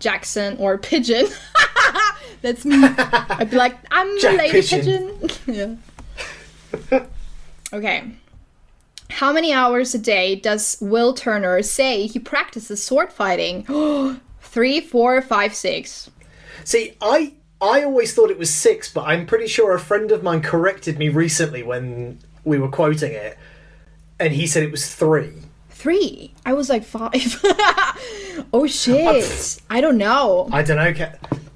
Jackson, or Pigeon. That's me. I'd be like, I'm Jack a lady pigeon. Yeah. Okay. How many hours a day does Will Turner say he practices sword fighting? 3, 4, 5, 6. See, I always thought it was 6, but I'm pretty sure a friend of mine corrected me recently when we were quoting it, and he said it was 3. 3? I was like 5. Oh shit. I don't know. I don't know.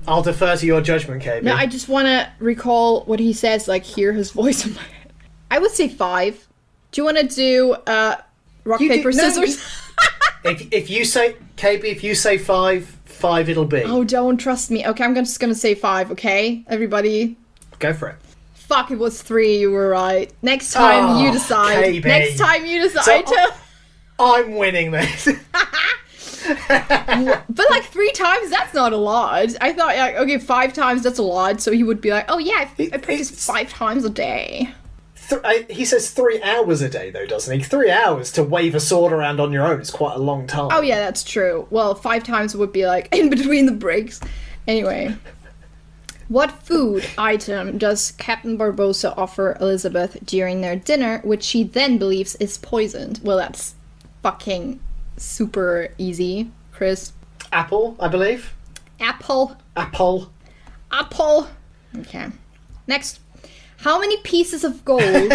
I'll defer to your judgment, Kaby. No, I just want to recall what he says, like hear his voice in my head. I would say 5. Do you want to do rock, paper, scissors? If you say, Kaby, if you say 5 it'll be. Oh, don't trust me. Okay, I'm just going to say 5, okay? Everybody? Go for it. fuck, it was 3. You were right. Next time you decide. Kaby. Next time you decide to... I'm winning this. But like 3 times, that's not a lot. I thought, like, okay, 5 times, that's a lot. So he would be like, oh yeah, I practice 5 times a day. He says 3 hours a day, though, doesn't he? 3 hours to wave a sword around on your own is quite a long time. Oh yeah, that's true. Well, 5 times would be like in between the breaks. Anyway. What food item does Captain Barbossa offer Elizabeth during their dinner, which she then believes is poisoned? Well, that's fucking super easy, Chris. Apple, I believe. Apple. Apple. Okay. Next. How many pieces of gold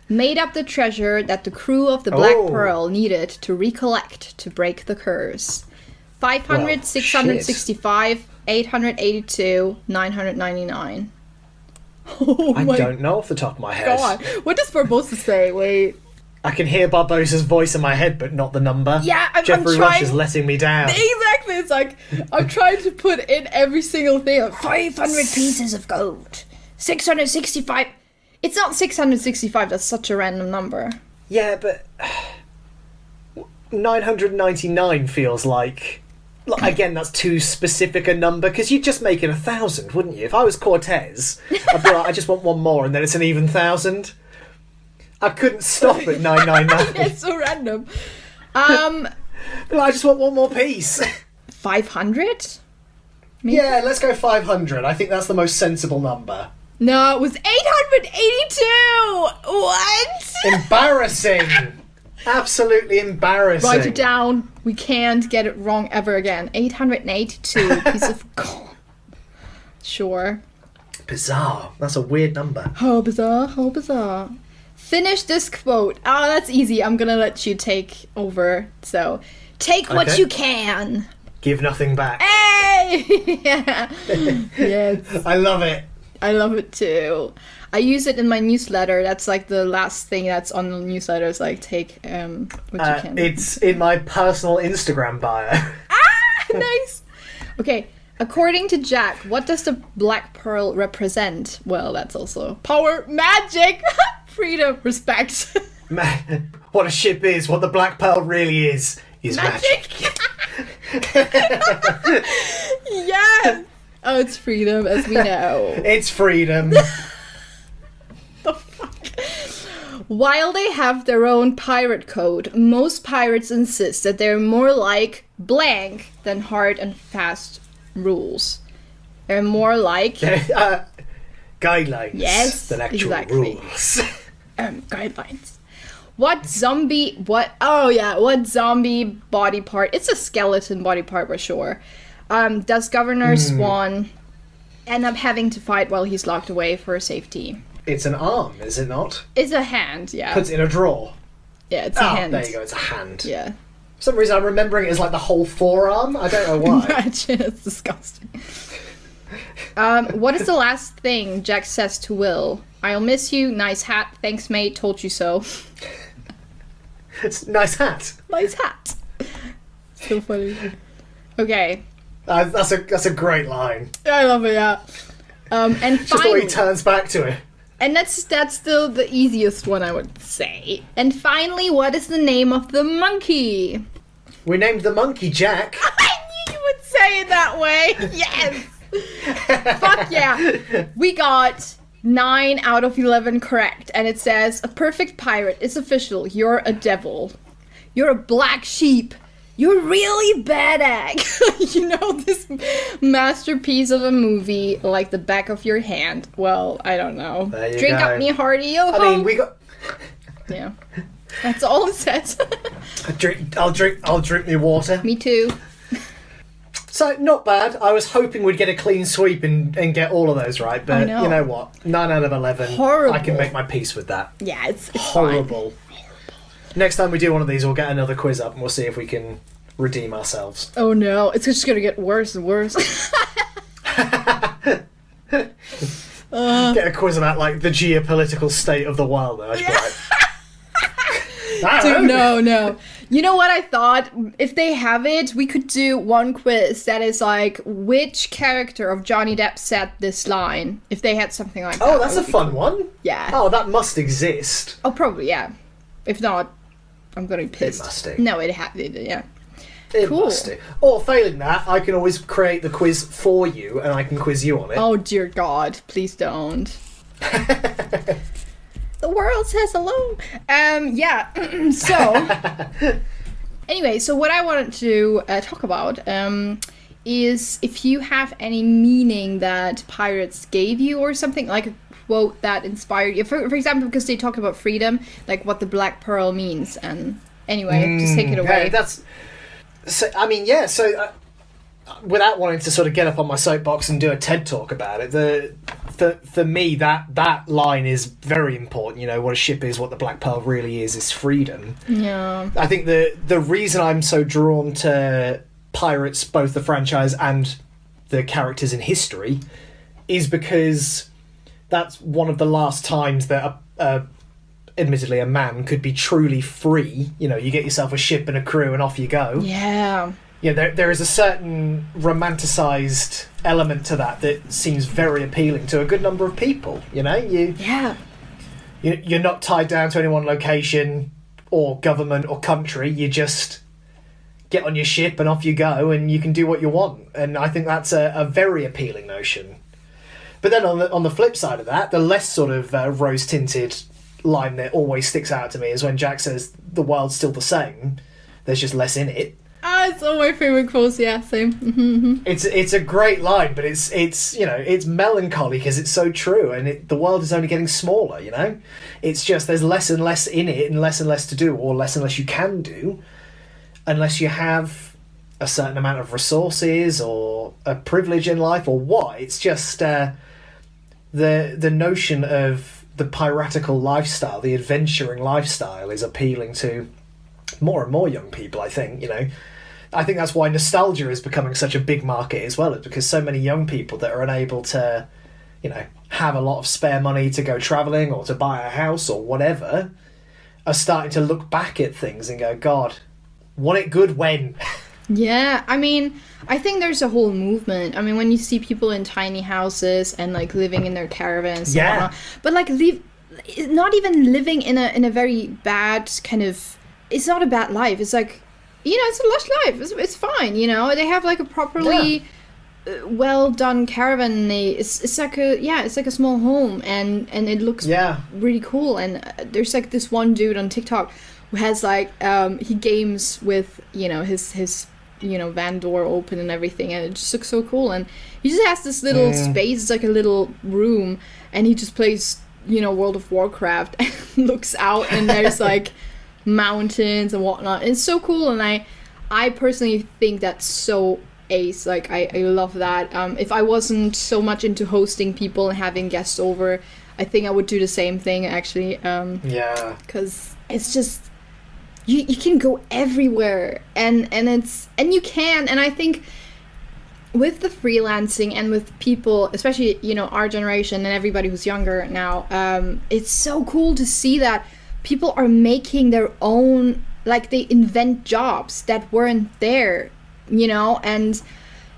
made up the treasure that the crew of the Black Pearl needed to recollect to break the curse? 500, Well, 665, 882, 999. Oh I my don't know off the top of my head. god. What does Barbossa say? Wait. I can hear Barbossa's voice in my head, but not the number. Yeah, I'm Jeffrey trying... Rush is letting me down. Exactly. It's like, I'm trying to put in every single thing. Like, 500 pieces of gold. 665. It's not 665. That's such a random number. Yeah, but 999 feels like again, that's too specific a number, because you'd just make it 1,000, wouldn't you? If I was Cortez, I'd be like, I just want one more, and then it's an even 1,000. I couldn't stop at 999. It's so random. I just want one more piece. 500? Yeah, let's go 500. I think that's the most sensible number. No, it was 882! What? Embarrassing. Absolutely embarrassing. Write it down. We can't get it wrong ever again. 882 piece of gold. Sure. Bizarre. That's a weird number. How bizarre, how bizarre. Finish this quote. Oh, that's easy. I'm gonna let you take over. So, take what you can. Give nothing back. Hey! Yeah. Yes. I love it. I love it too. I use it in my newsletter. That's like the last thing that's on the newsletter. Is like take what you can. It's in my personal Instagram bio. Nice. Okay. According to Jack, what does the Black Pearl represent? Well, that's also power, magic, freedom, respect. What a ship is, what the Black Pearl really is magic. Yes. Oh, it's freedom, as we know. It's freedom. The fuck? While they have their own pirate code, most pirates insist that they're more like blank than hard and fast rules. They're more like guidelines than actual rules. Guidelines. What zombie body part, it's a skeleton body part for sure, does Governor Swan end up having to fight while he's locked away for safety? It's an arm, is it not? It's a hand, yeah. Puts it in a drawer. Yeah, it's a hand. There you go, it's a hand. Yeah. For some reason I'm remembering it as like the whole forearm. I don't know why. Imagine, it's disgusting. What is the last thing Jack says to Will? I'll miss you, nice hat, thanks mate, told you so. It's nice hat. Nice hat. So funny. Okay. That's a great line. I love it, yeah. And just the way he turns back to it. And that's still the easiest one, I would say. And finally, what is the name of the monkey? We named the monkey Jack. I knew you would say it that way. Yes. Fuck yeah. We got 9 out of 11 correct. And it says, a perfect pirate is official. You're a devil. You're a black sheep. You're really bad egg. You know this masterpiece of a movie like the back of your hand. Well, I don't know. Drink go. up me hearty. I mean, we got. Yeah, that's all it says. I'll drink me water. Me too. So not bad. I was hoping we'd get a clean sweep and get all of those right, but you know what? 9 out of 11. Horrible. I can make my peace with that. Yeah, it's horrible. Fine. Next time we do one of these, we'll get another quiz up and we'll see if we can redeem ourselves. Oh no, it's just gonna get worse and worse. Get a quiz about like the geopolitical state of the world. Though. Dude, no. You know what I thought? If they have it, we could do one quiz that is like, which character of Johnny Depp said this line? If they had something like that. Oh, that's a fun one. Yeah. Oh, that must exist. Oh, probably, yeah. If not, I'm gonna be pissed. It must do. No, yeah. It Cool. must do. Or failing that, I can always create the quiz for you and I can quiz you on it. Oh, dear God. Please don't. The world says hello. Yeah. So, anyway, so what I wanted to talk about is if you have any meaning that pirates gave you or something, like a quote that inspired you. For example, because they talk about freedom, like what the Black Pearl means. And anyway, just take it away. Yeah, that's... So, I mean, yeah, so... without wanting to sort of get up on my soapbox and do a TED talk about it, for me that line is very important. You know, what a ship is, what the Black Pearl really is freedom. Yeah. I think the reason I'm so drawn to Pirates, both the franchise and the characters in history, is because that's one of the last times that admittedly a man could be truly free. You know, you get yourself a ship and a crew and off you go. Yeah. Yeah, there is a certain romanticised element to that seems very appealing to a good number of people. You know, you're not tied down to any one location or government or country. You just get on your ship and off you go, and you can do what you want. And I think that's a very appealing notion. But then on the flip side of that, the less sort of rose tinted line that always sticks out to me is when Jack says the world's still the same. There's just less in it. It's all my favourite quotes, yeah, same. Mm-hmm. It's a great line, but it's you know, it's melancholy because it's so true, and the world is only getting smaller, you know? It's just there's less and less in it and less to do, or less and less you can do, unless you have a certain amount of resources or a privilege in life or what. It's just the notion of the piratical lifestyle, the adventuring lifestyle is appealing to more and more young people, I think, you know. I think that's why nostalgia is becoming such a big market as well, is because so many young people that are unable to, you know, have a lot of spare money to go travelling or to buy a house or whatever, are starting to look back at things and go, God, wasn't it good when? Yeah, I mean, I think there's a whole movement. I mean, when you see people in tiny houses and like living in their caravans, yeah, but like not even living in a very bad kind of. It's not a bad life. It's like, you know, it's a lush life. It's fine, you know. They have like a properly well done caravan. It's like a small home, and it looks really cool. And there's like this one dude on TikTok who has like he games with, you know, his you know, van door open and everything, and it just looks so cool. And he just has this little space. It's like a little room, and he just plays, you know, World of Warcraft and looks out, and there's like mountains and whatnot. It's so cool, and I personally think that's so ace. Like I love that. If I wasn't so much into hosting people and having guests over, I think I would do the same thing actually. Because it's just you can go everywhere, and you can, and I think with the freelancing and with people, especially, you know, our generation and everybody who's younger now, it's so cool to see that people are making their own, like they invent jobs that weren't there, you know, and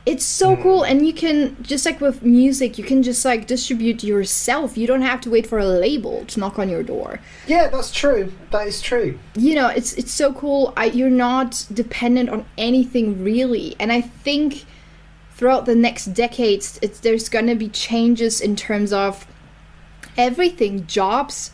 it's so cool. And you can, just like with music, you can just like distribute yourself. You don't have to wait for a label to knock on your door. Yeah, that's true. That is true. You know, it's so cool. You're not dependent on anything really. And I think throughout the next decades, there's gonna be changes in terms of everything, jobs,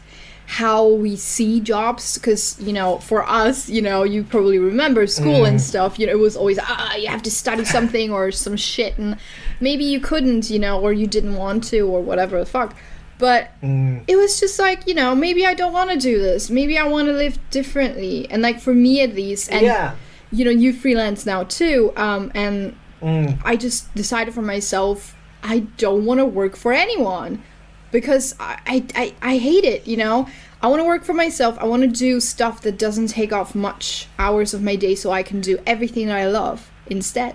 how we see jobs, because, you know, for us, you know, you probably remember school and stuff, you know, it was always you have to study something or some shit, and maybe you couldn't, you know, or you didn't want to, or whatever the fuck, but it was just like, you know, maybe I don't want to do this, maybe I want to live differently. And like for me at least, and you know, you freelance now too, and I just decided for myself, I don't want to work for anyone, because I hate it, you know. I want to work for myself. I want to do stuff that doesn't take off much hours of my day, so I can do everything that I love instead.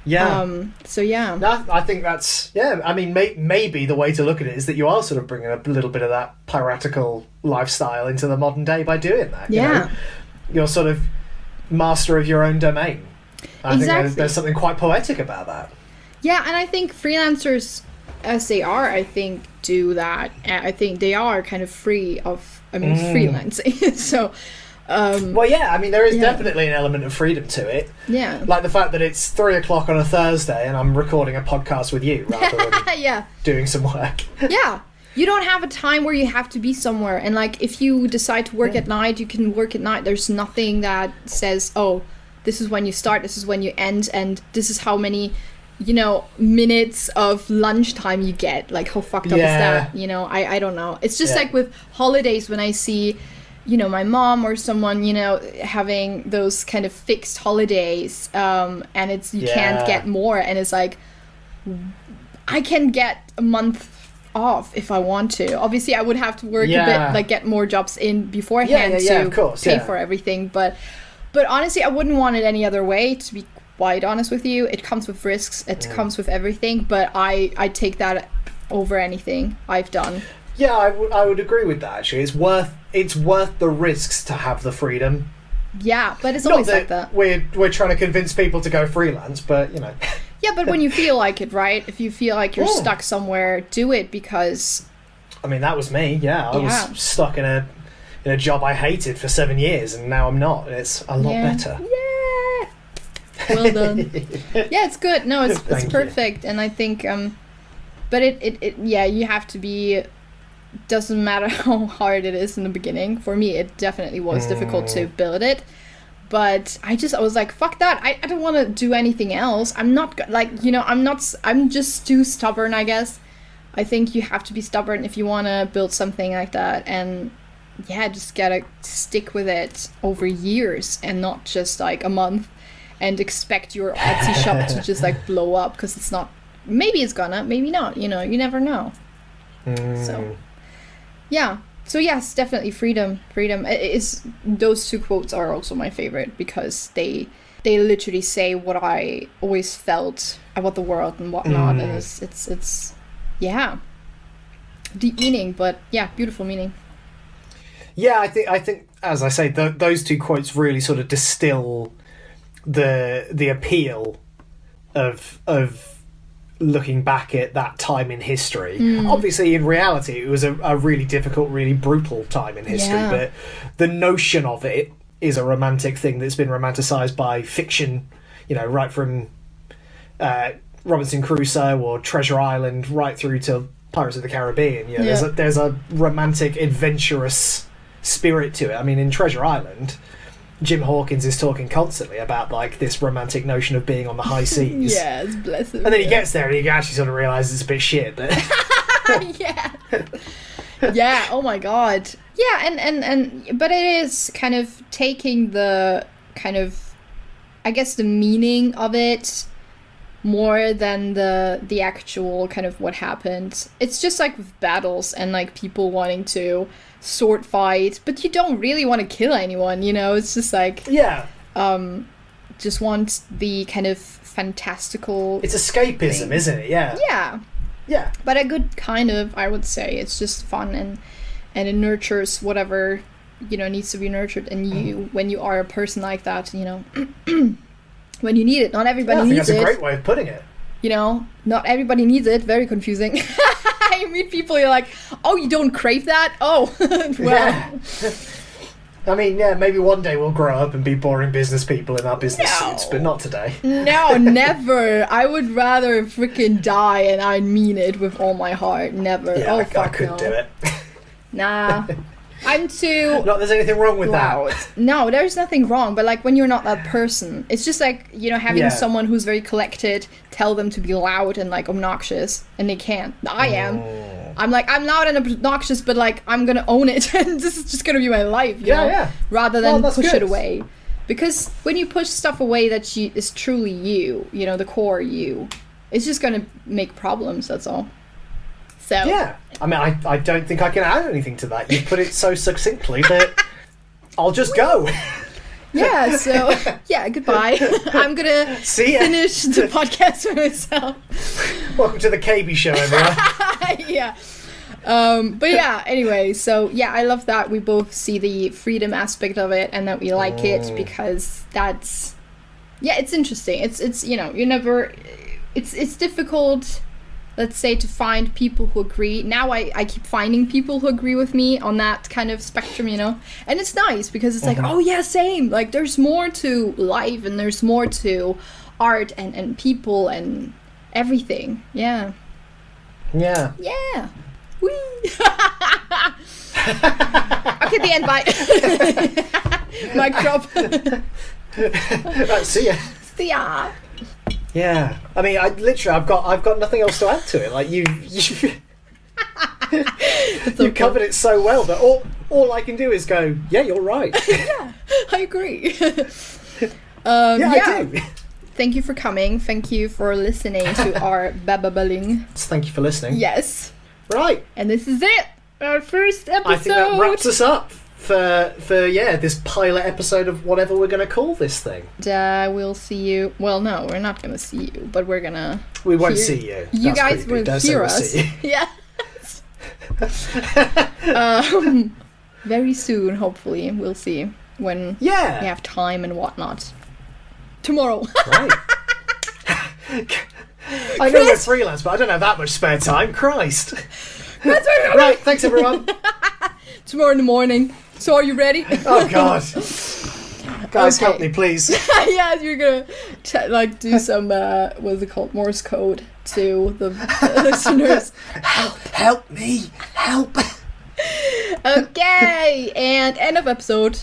Yeah. So yeah. No, I think that's, yeah, I mean, maybe the way to look at it is that you are sort of bringing a little bit of that piratical lifestyle into the modern day by doing that. Yeah. You know? You're sort of master of your own domain. I Exactly. think there's something quite poetic about that. Yeah, and I think freelancers, as they are, I think, do that. I think they are kind of free of, freelancing. So, well, yeah, I mean, there is definitely an element of freedom to it. Yeah. Like the fact that it's 3:00 on a Thursday and I'm recording a podcast with you rather than doing some work. Yeah. You don't have a time where you have to be somewhere. And, like, if you decide to work at night, you can work at night. There's nothing that says, oh, this is when you start, this is when you end, and this is how many, minutes of lunchtime you get. Like, how fucked up is that? I don't know. It's just like with holidays when I see, my mom or someone, having those kind of fixed holidays, and it's, you can't get more. And it's like, I can get a month off if I want to. Obviously, I would have to work a bit, like get more jobs in beforehand to of course, pay for everything. But honestly, I wouldn't want it any other way, to be quite honest with you. It comes with risks. It comes with everything. But I take that over anything I've done. Yeah, I would agree with that, actually. It's worth the risks to have the freedom. Yeah, but it's always like that. We're trying to convince people to go freelance, but, Yeah, but when you feel like it, right? If you feel like you're stuck somewhere, do it, because... I mean, that was me, I was stuck in a job I hated for 7 years, and now I'm not, and it's a lot better. Yeah! Well done. Yeah, it's good. No, it's perfect, and I think... but you have to be... Doesn't matter how hard it is in the beginning. For me, it definitely was difficult to build it. But I was like, fuck that. I don't want to do anything else. I'm not, I'm just too stubborn, I guess. I think you have to be stubborn if you want to build something like that. And just gotta stick with it over years and not just like a month and expect your Etsy shop to just like blow up, because it's not. Maybe it's gonna, maybe not. You never know. So, yeah. So yes, definitely freedom. Is those two quotes are also my favorite, because they literally say what I always felt about the world and whatnot, and it's deep meaning, but beautiful meaning. Yeah, I think as I say, those two quotes really sort of distill the appeal of looking back at that time in history. Obviously, in reality, it was a really difficult, really brutal time in history, but the notion of it is a romantic thing that's been romanticized by fiction, right from Robinson Crusoe or Treasure Island right through to Pirates of the Caribbean. There's a romantic, adventurous spirit to it. I mean, in Treasure Island, Jim Hawkins is talking constantly about like this romantic notion of being on the high seas. Yes, bless him. And then he gets there and he actually sort of realises it's a bit shit. But yeah. Oh my god. Yeah, and but it is kind of taking the kind of, I guess, the meaning of it more than the actual kind of what happened. It's just like with battles and like people wanting to sword fight, but you don't really want to kill anyone, it's just like just want the kind of fantastical, it's escapism thing. Isn't it? Yeah, but a good kind of, I would say. It's just fun, and it nurtures whatever needs to be nurtured, and you when you are a person like that, when you need it. Not everybody needs it. That's a great way of putting it. Not everybody needs it. Very confusing. You meet people, you're like, oh, you don't crave that? Oh, well. Yeah. I mean, maybe one day we'll grow up and be boring business people in our business suits, but not today. No, never. I would rather freaking die, and I mean it with all my heart. Never. Yeah, I couldn't do it. Nah. I'm too... Not there's anything wrong with loud. that. No, there's nothing wrong, but like when you're not that person, it's just like, having someone who's very collected tell them to be loud and like obnoxious, and they can't. I am. I'm like, I'm loud and obnoxious, but like I'm gonna own it, and this is just gonna be my life, you know? Rather than push it away. Because when you push stuff away that is truly you, the core you, it's just gonna make problems, that's all. So. Yeah, I mean, I don't think I can add anything to that. You put it so succinctly that I'll just go. Yeah, so, yeah, goodbye. I'm gonna See ya. finish the podcast for myself. Welcome to the Kaby show, everyone. Yeah. But yeah, anyway, so yeah, I love that we both see the freedom aspect of it and that we like it because that's, yeah, it's interesting. It's you know, you never, it's difficult, let's say, to find people who agree. Now I keep finding people who agree with me on that kind of spectrum, you know? And it's nice because it's like, oh yeah, same. Like there's more to life and there's more to art and people and everything. Yeah. Yeah. Yeah. Whee! Okay, the end, bye. Mic drop. Right, see ya. See ya. Yeah, I mean, I've got nothing else to add to it. Like you covered it so well that all I can do is go, yeah, you're right. Yeah, I agree. I do. Thank you for coming. Thank you for listening to our babbling. Thank you for listening. Yes. Right. And this is it. Our first episode. I think that wraps us up for this pilot episode of whatever we're going to call this thing. We'll see you. Well, no, we're not going to see you, but we're going to... We won't see you. You That's guys creepy. will hear us. Yes. Very soon, hopefully. We'll see when we have time and whatnot. Tomorrow. Right. I know we're freelance, but I don't have that much spare time. Christ. Right, thanks everyone. Tomorrow in the morning. So are you ready? Oh God. Guys, help me, please. Yeah, you're gonna do some what's it called, Morse code to the listeners. Help me, help. Okay, and end of episode.